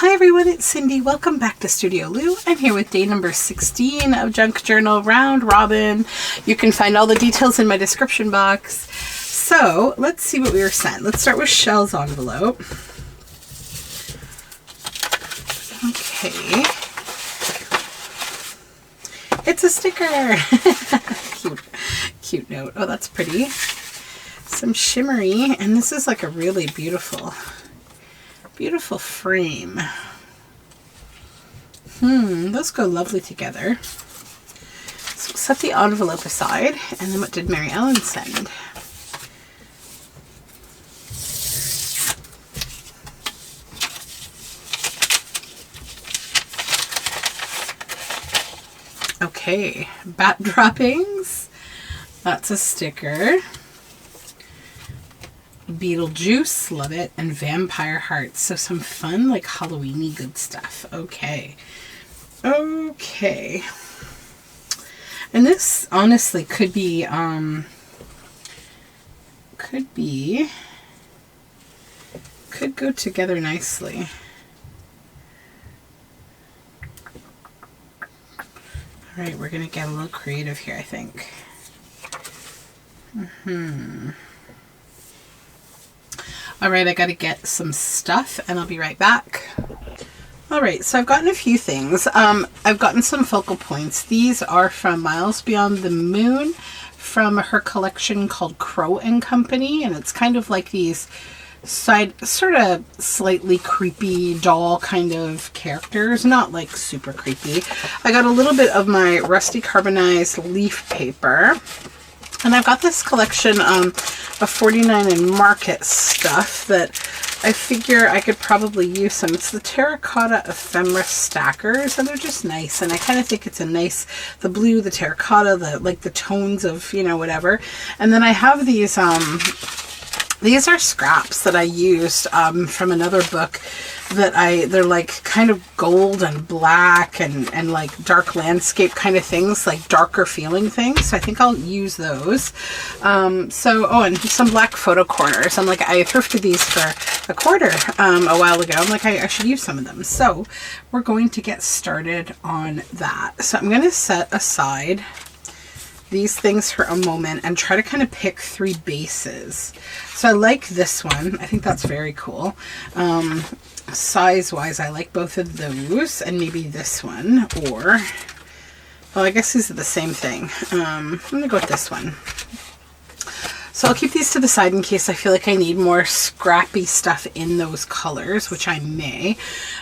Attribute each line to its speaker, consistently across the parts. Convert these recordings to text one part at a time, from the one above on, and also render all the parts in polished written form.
Speaker 1: Hi everyone, it's Cindy. Welcome back to Studioloo. I'm here with day number 16 of Junk Journal Round Robin. You can find all the details in my description box. So let's see what we were sent. Let's start with Shell's envelope. Okay. It's a sticker. Cute note. Oh, that's pretty. Some shimmery, and this is like a really beautiful frame. Those go lovely together. So we'll set the envelope aside, and then what did Mary Ellen send? Okay, bat droppings. That's a sticker. Beetlejuice, love it, and vampire hearts. So some fun, like Halloween-y good stuff. Okay. And this honestly could go together nicely. All right, we're gonna get a little creative here, I think. All right, I got to get some stuff and I'll be right back. All right, so I've gotten a few things. I've gotten some focal points. These are from Miles Beyond the Moon from her collection called Crow and Company. And it's kind of like these sort of slightly creepy doll kind of characters, not like super creepy. I got a little bit of my rusty carbonized leaf paper. And I've got this collection of 49 and Market stuff that I figure I could probably use some. It's the terracotta ephemera stackers, and they're just nice. And I kind of think it's a nice, the blue, the terracotta, the tones of, you know, whatever. And then I have these are scraps that I used from another book that they're like kind of gold and black and like dark landscape kind of things, like darker feeling things. So I think I'll use those. And some black photo corners. I'm like, I thrifted these for $1 a while ago. I'm like, I should use some of them. So we're going to get started on that. So I'm going to set aside these things for a moment and try to kind of pick 3 bases. So I like this one. I think that's very cool. Size wise, I like both of those, and maybe this one, or, well, I guess these are the same thing. I'm gonna go with this one. So I'll keep these to the side in case I feel like I need more scrappy stuff in those colors, which I may.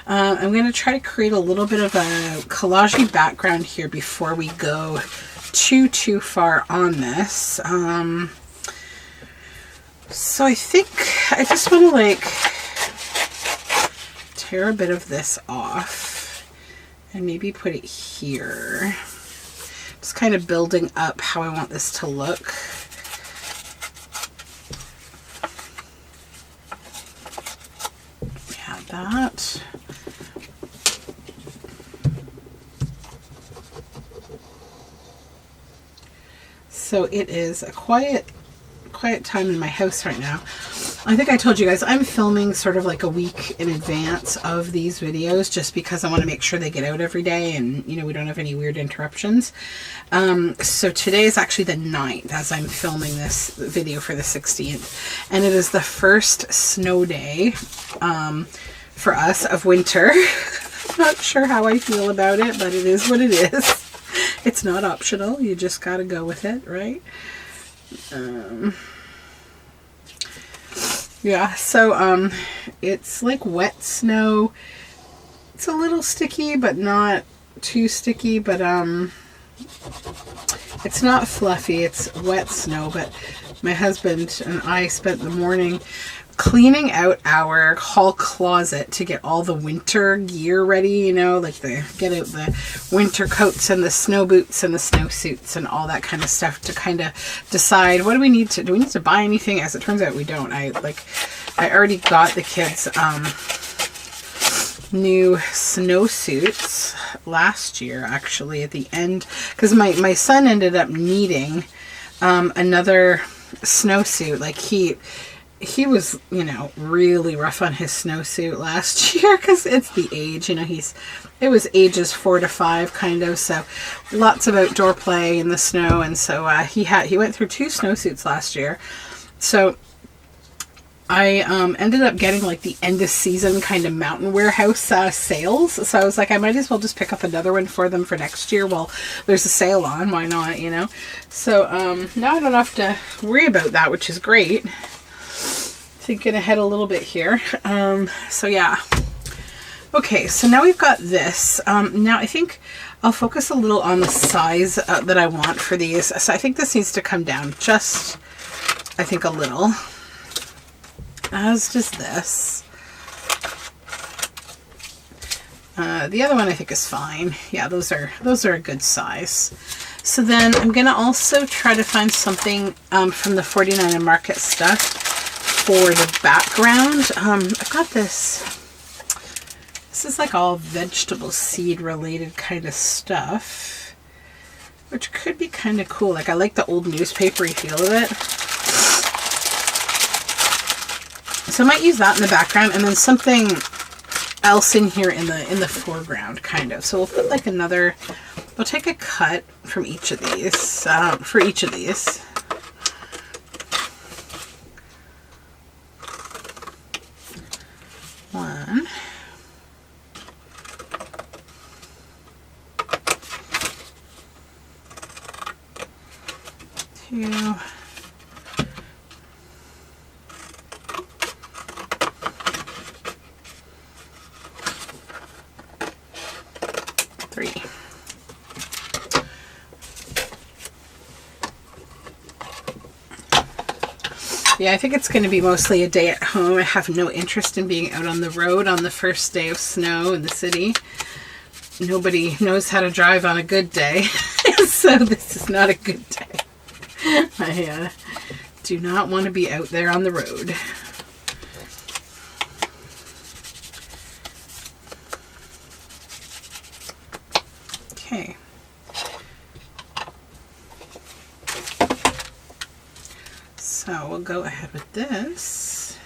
Speaker 1: I'm going to try to create a little bit of a collage-y background here before we go too far on this. So I think I just want to like tear a bit of this off and maybe put it here. Just kind of building up how I want this to look. Add that. So it is a quiet time in my house right now. I think I told you guys I'm filming sort of like a week in advance of these videos just because I want to make sure they get out every day and, you know, we don't have any weird interruptions. So today is actually the 9th as I'm filming this video for the 16th, and it is the first snow day for us of winter. Not sure how I feel about it, but it is what it is. It's not optional. You just got to go with it, right? Yeah, so it's like wet snow. It's a little sticky, but not too sticky, but it's not fluffy. It's wet snow, but my husband and I spent the morning cleaning out our hall closet to get all the winter gear ready, you know, like get out the winter coats and the snow boots and the snowsuits and all that kind of stuff to kind of decide what do we need to buy anything. As it turns out, we don't. I already got the kids new snowsuits last year, actually, at the end, because my son ended up needing another snowsuit. Like he was, you know, really rough on his snowsuit last year because it's the age, you know, it was ages 4 to 5 kind of, so lots of outdoor play in the snow, and so he went through 2 snowsuits last year. So I ended up getting like the end of season kind of Mountain Warehouse sales. So I was like, I might as well just pick up another one for them for next year while there's a sale on. Why not, you know? So now I don't have to worry about that, which is great. Thinking ahead a little bit here. So yeah. Okay, so now we've got this. Now I think I'll focus a little on the size that I want for these. So I think this needs to come down just, I think, a little. As does this. The other one I think is fine. Yeah, those are a good size. So then I'm gonna also try to find something from the 49 and Market stuff for the background. I've got this. This is like all vegetable seed related kind of stuff, which could be kind of cool. Like I like the old newspapery feel of it. So I might use that in the background, and then something else in here in the foreground, kind of. So we'll put like another. We'll take a cut from each of these for each of these. One. Two. 3. Yeah, I think it's going to be mostly a day at home. I have no interest in being out on the road on the first day of snow in the city. Nobody knows how to drive on a good day, so this is not a good day. I do not want to be out there on the road. Okay. So we'll go ahead with this.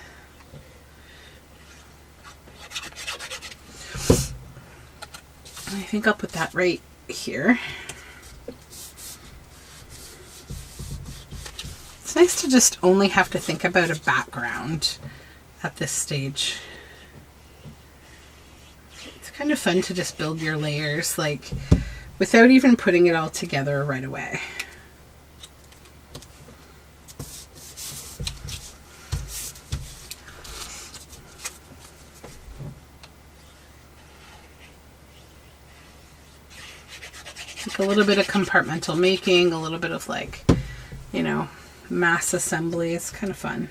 Speaker 1: I think I'll put that right here. It's nice to just only have to think about a background at this stage. It's kind of fun to just build your layers, like, without even putting it all together right away. Like a little bit of compartmental making, a little bit of, like, you know, mass assembly. It's kind of fun.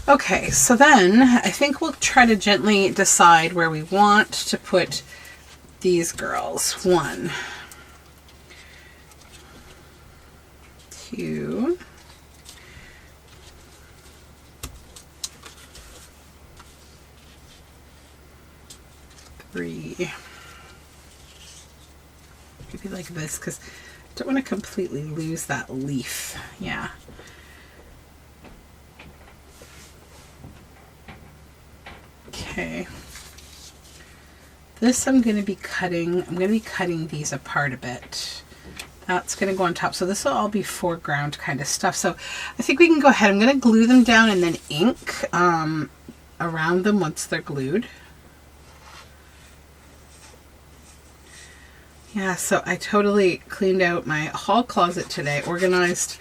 Speaker 1: Okay, so then I think we'll try to gently decide where we want to put these girls. 1, 2, 3. Maybe like this, because I don't want to completely lose that leaf. Yeah. Okay. This I'm going to be cutting. I'm going to be cutting these apart a bit. That's going to go on top. So this will all be foreground kind of stuff. So I think we can go ahead. I'm going to glue them down and then ink around them once they're glued. Yeah, so I totally cleaned out my hall closet today, organized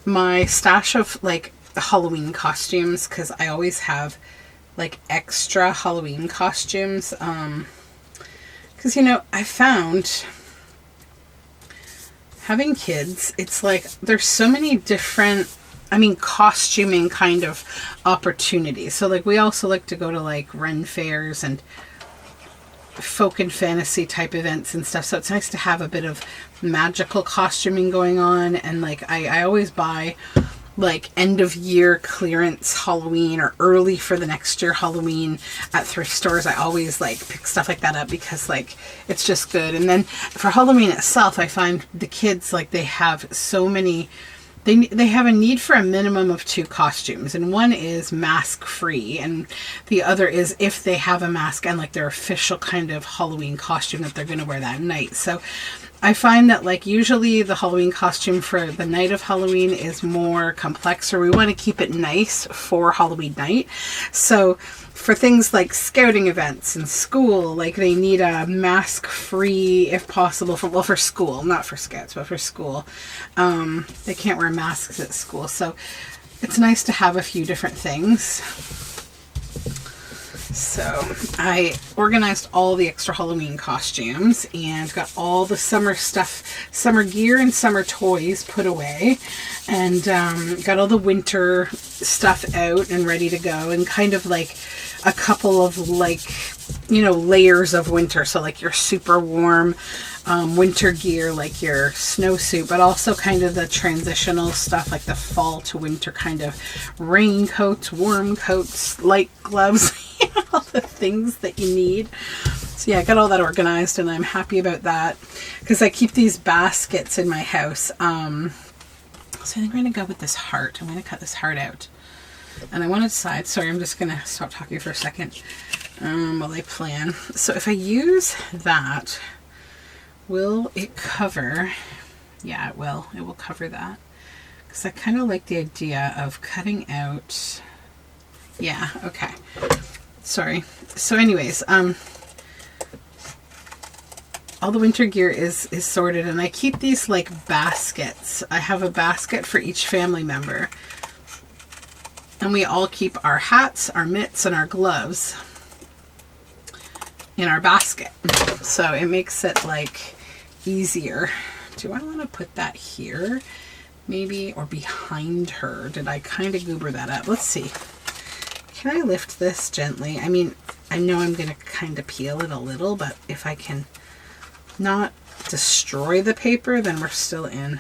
Speaker 1: my stash of like Halloween costumes, because I always have like extra Halloween costumes. Because, you know, I found having kids, it's like there's so many different, I mean, costuming kind of opportunities. So like we also like to go to like Ren fairs and folk and fantasy type events and stuff, so it's nice to have a bit of magical costuming going on. And like I always buy like end of year clearance Halloween or early for the next year Halloween at thrift stores. I always like pick stuff like that up because like it's just good. And then for Halloween itself, I find the kids, like, they have so many, they have a need for a minimum of 2 costumes, and one is mask free, and the other is if they have a mask and like their official kind of Halloween costume that they're going to wear that night. So I find that like usually the Halloween costume for the night of Halloween is more complex, or we want to keep it nice for Halloween night. So for things like scouting events and school, like they need a mask free if possible for, well, for school, not for scouts, but for school. They can't wear masks at school. So it's nice to have a few different things. So I organized all the extra Halloween costumes and got all the summer stuff, summer gear and summer toys put away, and got all the winter stuff out and ready to go, and kind of like a couple of like, you know, layers of winter. So like your super warm winter gear, like your snowsuit, but also kind of the transitional stuff like the fall to winter kind of raincoats, warm coats, light gloves, all the things that you need. So yeah, I got all that organized and I'm happy about that because I keep these baskets in my house. So I think I'm going to go with this heart. I'm going to cut this heart out. And I want to decide, sorry, I'm just going to stop talking for a second while I plan. So if I use that, will it cover? Yeah, it will. It will cover that. Because I kind of like the idea of cutting out. Yeah, okay. Sorry. So anyways, all the winter gear is sorted, and I keep these like baskets. I have a basket for each family member. And we all keep our hats, our mitts, and our gloves in our basket. So it makes it like easier. Do I want to put that here? Maybe, or behind her? Did I kind of goober that up? Let's see. Can I lift this gently? I mean, I know I'm going to kind of peel it a little, but if I can not destroy the paper, then we're still in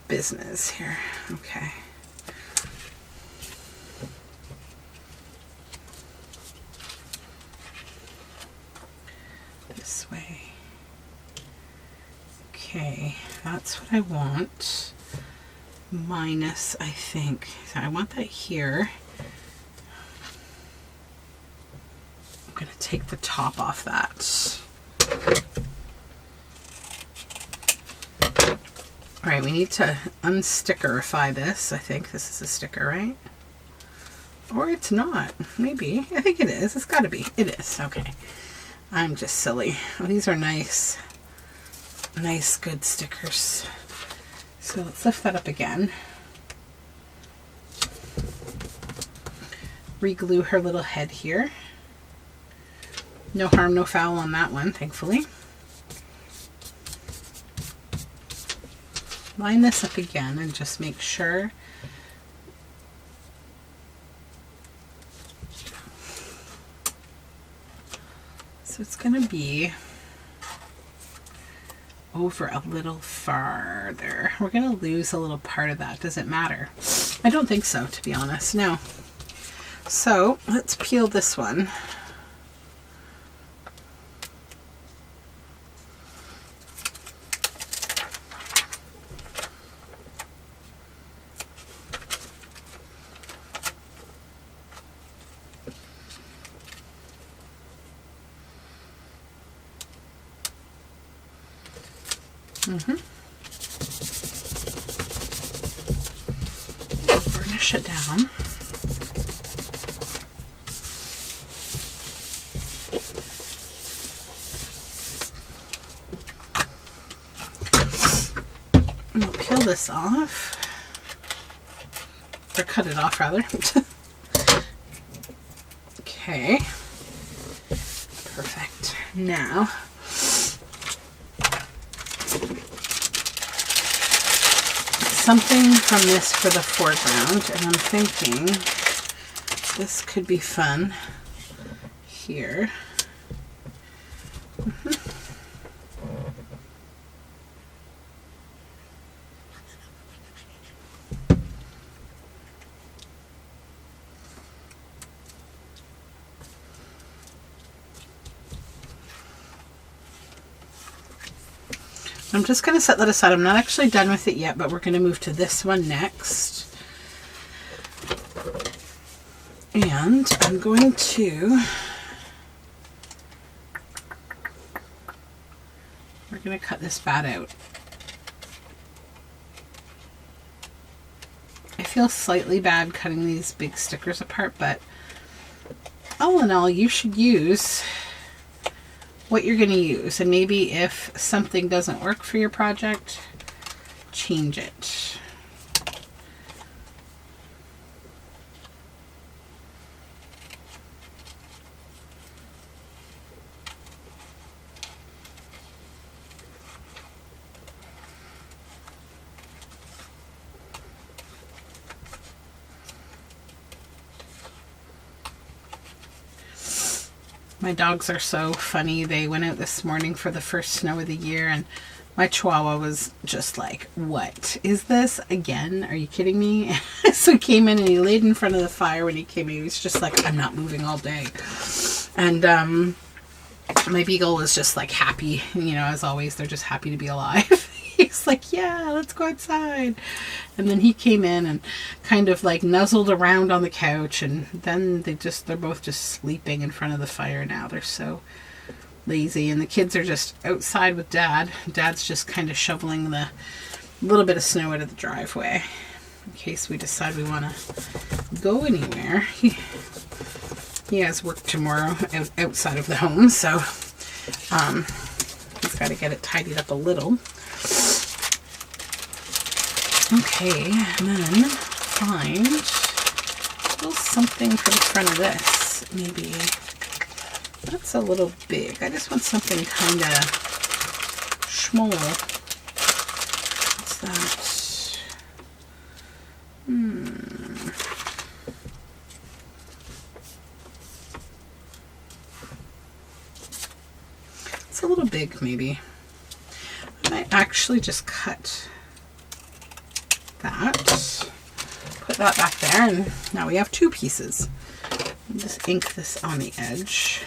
Speaker 1: business here. Okay. This way. Okay, that's what I want. Minus, I think. So I want that here. I'm going to take the top off that. All right, we need to unstickerify this. I think this is a sticker, right? Or it's not. Maybe. I think it is. It's got to be. It is. Okay. I'm just silly. Well, these are nice. Nice, good stickers. So let's lift that up again. Reglue her little head here. No harm, no foul on that one, thankfully. Line this up again and just make sure. So it's going to be over a little farther. We're going to lose a little part of that. Does it matter? I don't think so, to be honest. No. So let's peel this one. Burnish it down. And we'll peel this off. Or cut it off, rather. Okay. Perfect. Now, something from this for the foreground, and I'm thinking this could be fun here. I'm just going to set that aside. I'm not actually done with it yet, but we're going to move to this one next. And I'm going to... We're going to cut this bat out. I feel slightly bad cutting these big stickers apart, but all in all, you should use what you're going to use. And maybe if something doesn't work for your project, change it. My dogs are so funny. They went out this morning for the first snow of the year, and my Chihuahua was just like, what is this again? Are you kidding me? So he came in and he laid in front of the fire when he came in. He was just like, I'm not moving all day. And my Beagle was just like happy. You know, as always, they're just happy to be alive. He's like, yeah, let's go outside. And then he came in and kind of like nuzzled around on the couch, and then they're both just sleeping in front of the fire now. They're so lazy, and the kids are just outside with Dad. Dad's just kind of shoveling the little bit of snow out of the driveway in case we decide we want to go anywhere. He has work tomorrow outside of the home, so he's got to get it tidied up a little. Okay, and then find a little something for the front of this. Maybe that's a little big. I just want something kind of small. What's that? It's a little big, maybe. I might actually just cut that, put that back there, and now we have two pieces. I'll just ink this on the edge.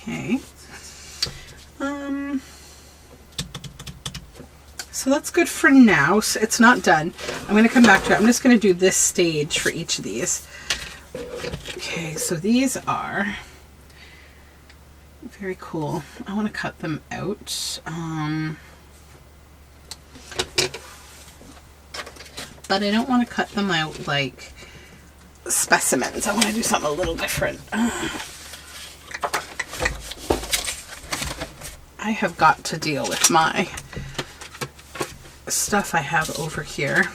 Speaker 1: Okay. So that's good for now. So it's not done. I'm going to come back to it. I'm just going to do this stage for each of these. Okay, so these are very cool. I want to cut them out. But I don't want to cut them out like specimens. I want to do something a little different. I have got to deal with my stuff I have over here.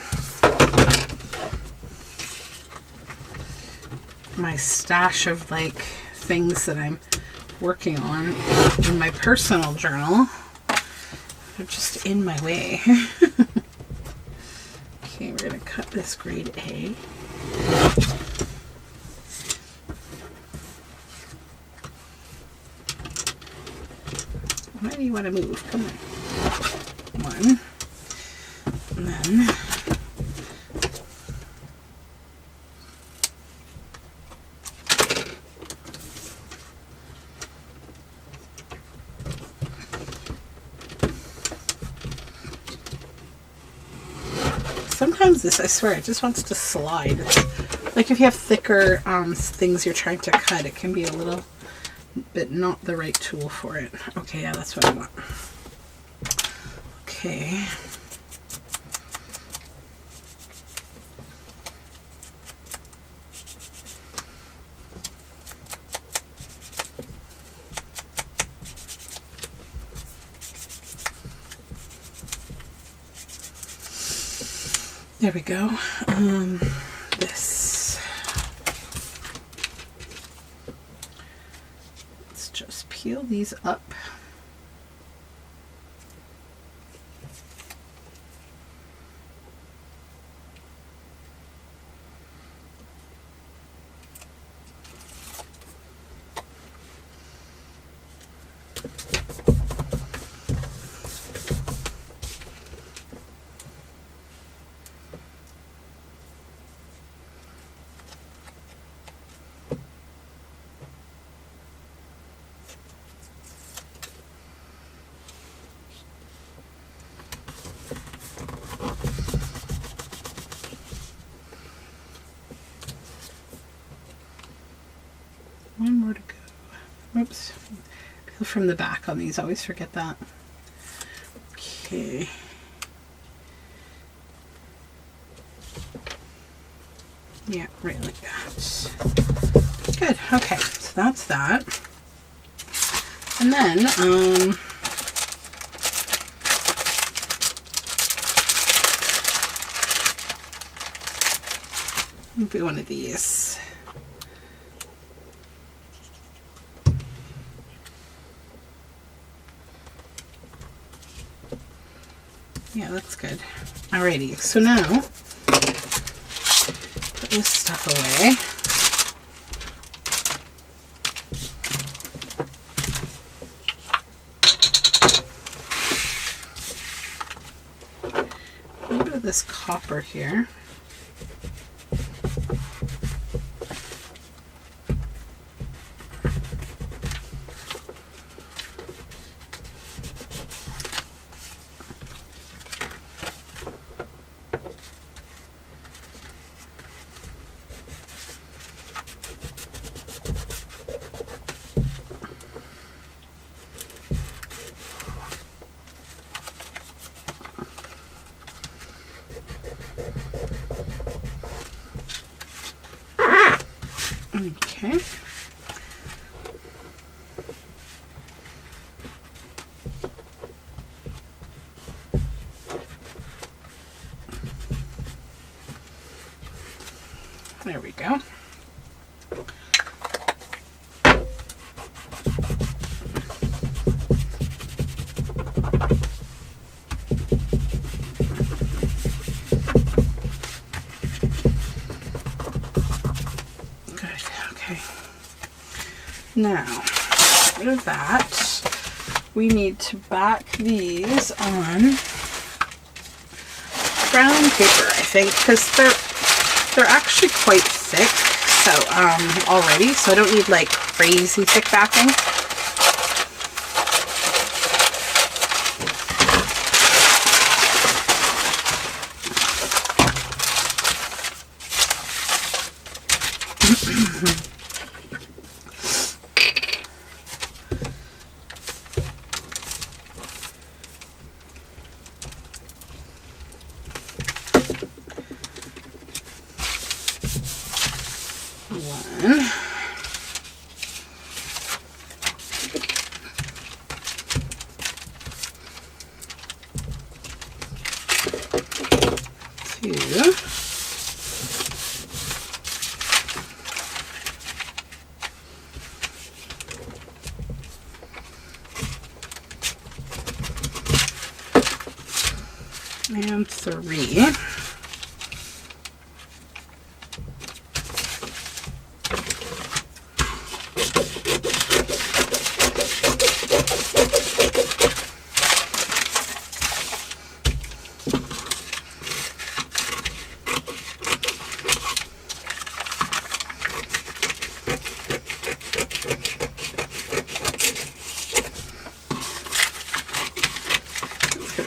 Speaker 1: My stash of like things that I'm working on in my personal journal. They're just in my way. Okay, we're gonna cut this grade A. Why do you want to move? Come on. One. And then sometimes this, I swear, it just wants to slide. Like if you have thicker things you're trying to cut, it can be a little bit not the right tool for it. Okay, yeah, that's what I want. Okay. There we go. This. Let's just peel these up. One more to go. Oops. Peel from the back on these. I always forget that. Okay. Yeah, right like that. Good. Okay, so that's that. And then, maybe one of these. Yeah, that's good. Alrighty, so now put this stuff away. A little bit of this copper here. Okay. There we go. Now, rid of that, we need to back these on brown paper, I think, because they're actually quite thick, so already, so I don't need like crazy thick backing. One. Two. And three.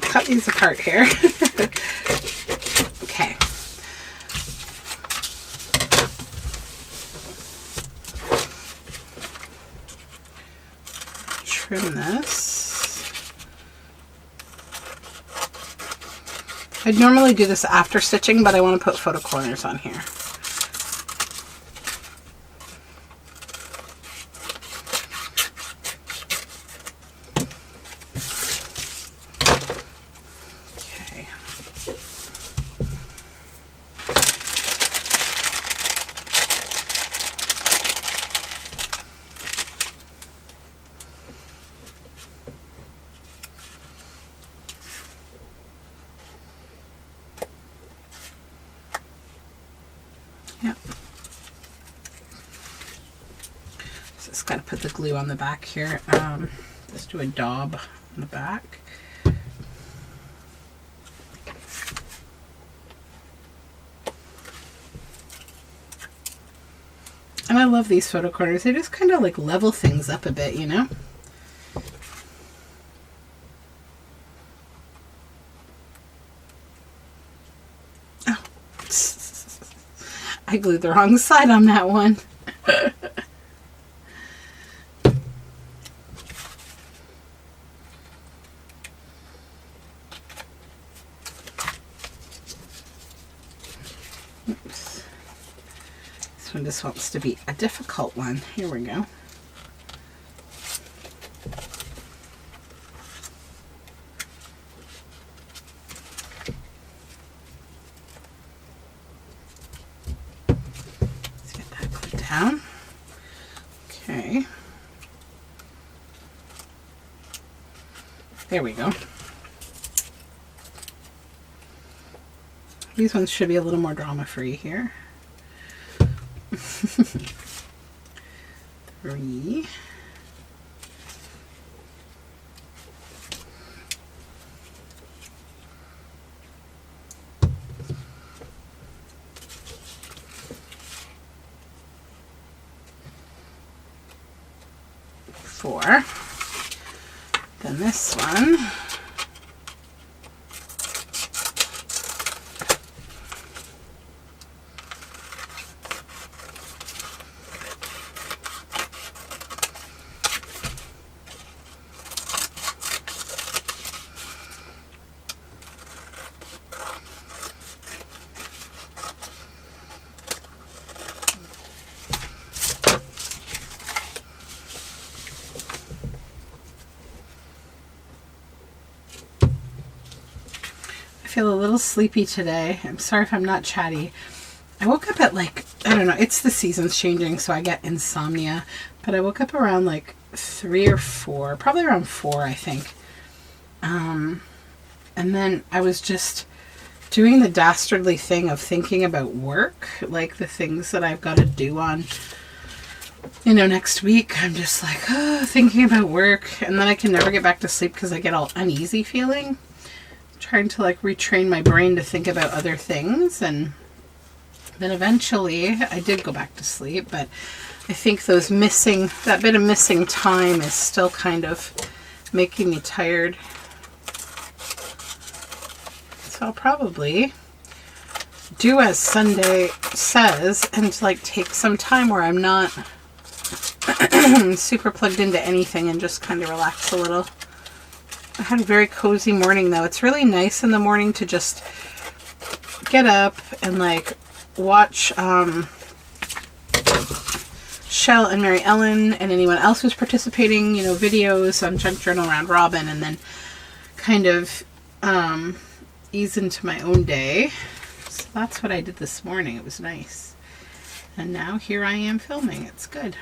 Speaker 1: Cut these apart here. Okay. Trim this. I'd normally do this after stitching, but I want to put photo corners on here. Yep. So just got to put the glue on the back here. Just do a daub on the back. And I love these photo corners. They just kind of like level things up a bit, you know? Oh. I glued the wrong side on that one. Oops. This one just wants to be a difficult one. Here we go. Let's get that glued down. Okay. There we go. These ones should be a little more drama-free here. 3. Four. Then this one. 'I feel a little sleepy today. I'm sorry if I'm not chatty. I woke up at like, I don't know, it's the seasons changing, so I get insomnia. But I woke up around like 3 or 4, probably around 4, I think. And then I was just doing the dastardly thing of thinking about work, like the things that I've got to do on, you know, next week. I'm just like, thinking about work, and then I can never get back to sleep because I get all uneasy feeling. Trying to like retrain my brain to think about other things, and then eventually I did go back to sleep, but I think that bit of missing time is still kind of making me tired. So I'll probably do as Sunday says and like take some time where I'm not super plugged into anything and just kind of relax a little. I had a very cozy morning though. It's really nice in the morning to just get up and like watch Shell and Mary Ellen and anyone else who's participating, you know, videos on Junk Journal Round Robin, and then kind of ease into my own day. So that's what I did this morning. It was nice. And now here I am filming. It's good.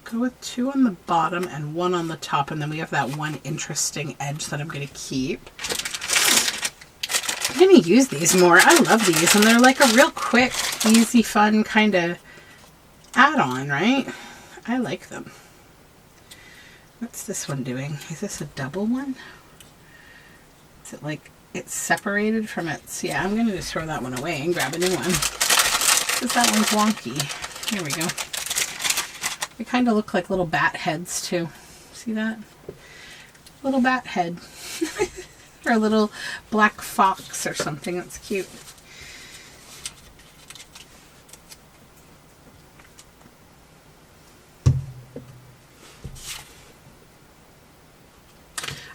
Speaker 1: Go with 2 on the bottom and 1 on the top, and then we have that one interesting edge that I'm going to keep. I'm going to use these more. I love these, and they're like a real quick, easy, fun kind of add-on, right? I like them. What's this one doing? Is this a double one? Is it like it's separated from its... Yeah, I'm going to just throw that one away and grab a new one, because that one's wonky. Here we go. They kind of look like little bat heads too. See that? Little bat head. Or a little black fox or something. That's cute.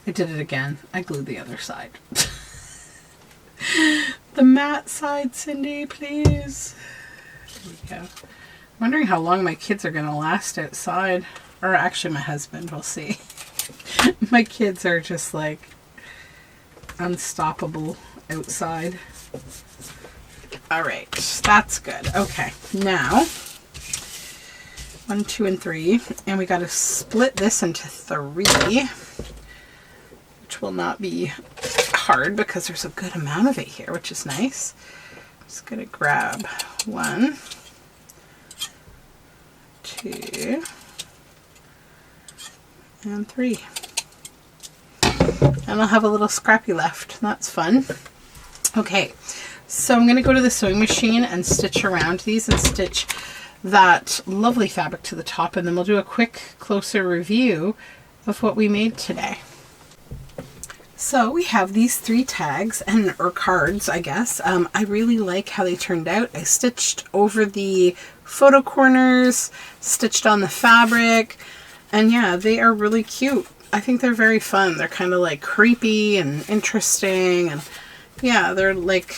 Speaker 1: I did it again. I glued the other side. The matte side, Cindy, please. There we go. Wondering how long my kids are going to last outside. Or actually my husband, we'll see. My kids are just like unstoppable outside. Alright, that's good. Okay, now 1, 2, and 3. And we got to split this into 3. Which will not be card because there's a good amount of it here, which is nice. I'm just going to grab 1, 2, and 3. And I'll have a little scrappy left. That's fun. Okay, so I'm going to go to the sewing machine and stitch around these and stitch that lovely fabric to the top, and then we'll do a quick closer review of what we made today. So we have these 3 tags or cards, I guess. I really like how they turned out. I stitched over the photo corners, stitched on the fabric, and yeah, they are really cute. I think they're very fun. They're kind of like creepy and interesting, and yeah, they're like,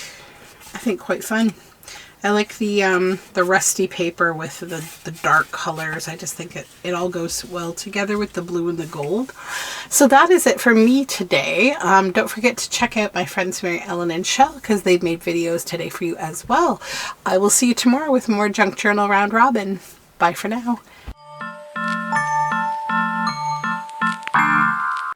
Speaker 1: I think, quite fun. I like the rusty paper with the dark colors. I just think it all goes well together with the blue and the gold. So that is it for me today. Don't forget to check out my friends Mary Ellen and Shell, because they've made videos today for you as well. I will see you tomorrow with more Junk Journal Round Robin. Bye for now.